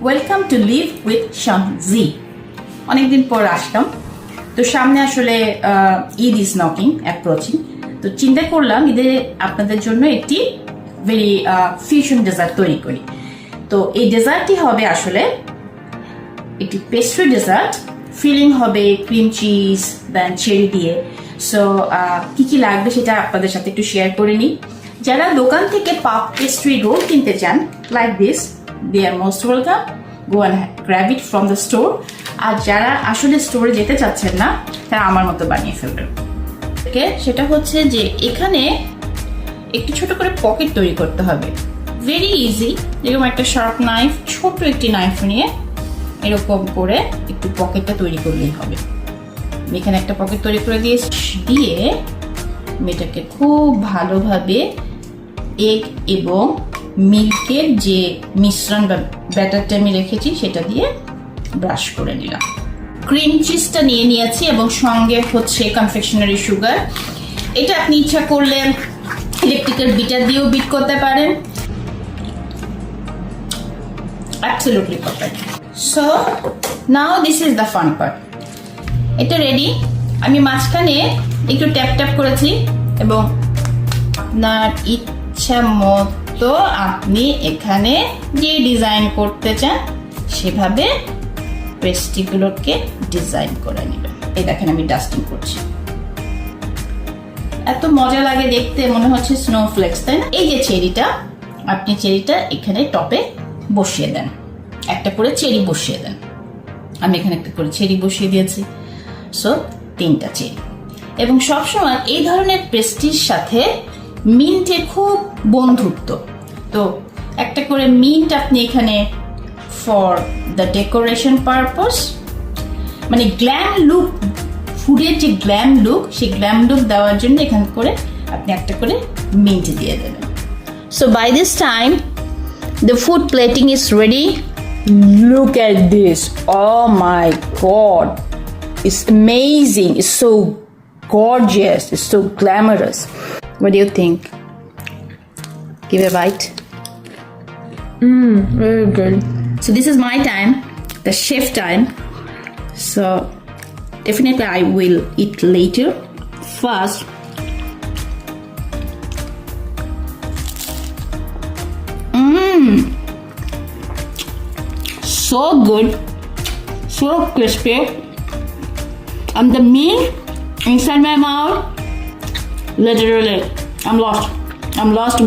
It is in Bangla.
Welcome to live with Shamji. অনেকদিন পর আসলাম, তো সামনে আসলে ঈদ ইজ নকিং, অ্যাপ্রোচিং। তো চিন্তা করলাম ঈদে আপনাদের জন্য একটি ভেরি ফিউশন ডেজার্ট তৈরি করি। তো এই ডেজার্টটি হবে আসলে একটি পেস্ট্রি ডেজার্ট, ফিলিং হবে ক্রিম চিজ দেন চেরি দিয়ে। সো কি কি লাগবে সেটা আপনাদের সাথে একটু শেয়ার করে নিই। যারা দোকান থেকে পাফ পেস্ট্রি রোল কিনতে চান like this, they are most welcome, go and grab it from the store. আর যারা আসলে স্টোরে যেতে চাচ্ছেন না তারা আমার মতো বানিয়ে ফেলবেন। ওকে, সেটা হচ্ছে যে এখানে একটু ছোট করে পকেট তৈরি করতে হবে, ভেরি ইজি। এরকম একটা শার্প নাইফ, ছোট একটি নাইফ নিয়ে এরকম করে একটু পকেটটা তৈরি করলেই হবে। আমি এখানে একটা পকেট তৈরি করে দিয়ে এটাকে খুব ভালোভাবে এগ এবং মিল্কের যে মিশ্রণ বা ব্যাটারটা আমি রেখেছি সেটা দিয়ে ব্রাশ করে নিলাম। ক্রিম চিজটা নিয়ে নিয়েছি এবং সঙ্গে হচ্ছে কনফেকশনারি সুগার। এটা আপনি ইচ্ছা করলে ইলেকট্রিক্যাল বিটার দিয়েও বিট করতে পারেন। Absolutely perfect. So now this is the fun part. এটা রেডি। আমি মাঝখানে একটু ট্যাপ ট্যাপ করেছি এবং আপনার ইচ্ছা মতো আপনি এখানে যে ডিজাইন করতে চান সেভাবে পেস্ট্রিগুলোকে ডিজাইন করে নেবেন। এই দেখেন আমি ডাস্টিং করছি, এত মজা লাগে দেখতে, মনে হচ্ছে স্নোফ্লেক্স, তাই না? এই যে চেরিটা, আপনি চেরিটা এখানে টপে বসিয়ে দেন, একটা করে চেরি বসিয়ে দেন। আমি এখানে একটা করে চেরি বসিয়ে দিয়েছি। সো 3টা চেরি। এবং সবসময় এই ধরনের পেস্ট্রির সাথে মিন্টের খুব বন্ধুত্ব, তো একটা করে মিন্ট আপনি এখানে ফর দ্য ডেকোরেশন পারপস, মানে গ্ল্যাম লুক, ফুডের যে গ্ল্যাম লুক, সেই গ্ল্যাম লুক দেওয়ার জন্য এখানে করে আপনি একটা করে মিন্ট দিয়ে দেবেন। So by this time the food plating is ready. Look at this. Oh my god. It's amazing. It's so gorgeous. It's so glamorous. What do you think? Give a bite. Very good. So this is my time, the chef time. So definitely I will eat later. First, so good, so crispy, and the meat inside my mouth, literally I'm lost